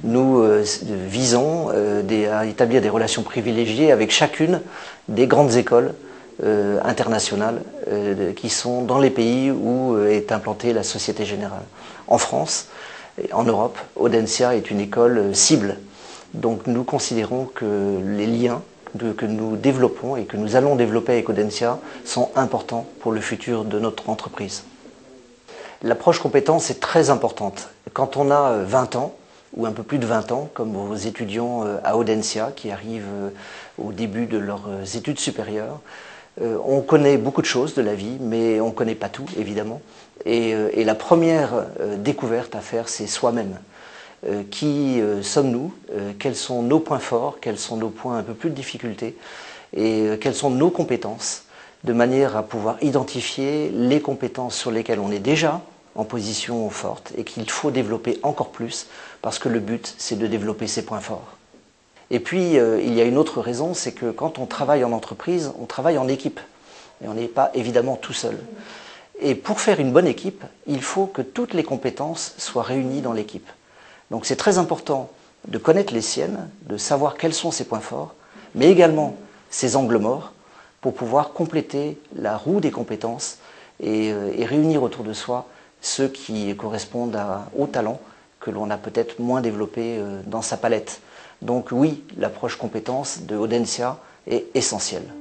nous visons à établir des relations privilégiées avec chacune des grandes écoles internationales qui sont dans les pays où est implantée la Société Générale. En France, et en Europe, Audencia est une école cible. Donc nous considérons que les liens que nous développons et que nous allons développer avec Audencia sont importants pour le futur de notre entreprise. L'approche compétence est très importante. Quand on a 20 ans, ou un peu plus de 20 ans, comme vos étudiants à Audencia qui arrivent au début de leurs études supérieures, on connaît beaucoup de choses de la vie, mais on ne connaît pas tout, évidemment. Et la première découverte à faire, c'est soi-même. Qui sommes-nous? Quels sont nos points forts? Quels sont nos points un peu plus de difficulté? Et quelles sont nos compétences? De manière à pouvoir identifier les compétences sur lesquelles on est déjà en position forte et qu'il faut développer encore plus parce que le but, c'est de développer ses points forts. Et puis, il y a une autre raison, c'est que quand on travaille en entreprise, on travaille en équipe. Et on n'est pas évidemment tout seul. Et pour faire une bonne équipe, il faut que toutes les compétences soient réunies dans l'équipe. Donc c'est très important de connaître les siennes, de savoir quels sont ses points forts, mais également ses angles morts, pour pouvoir compléter la roue des compétences et réunir autour de soi ceux qui correspondent aux talents que l'on a peut-être moins développés dans sa palette. Donc oui, l'approche compétence de Audencia est essentielle.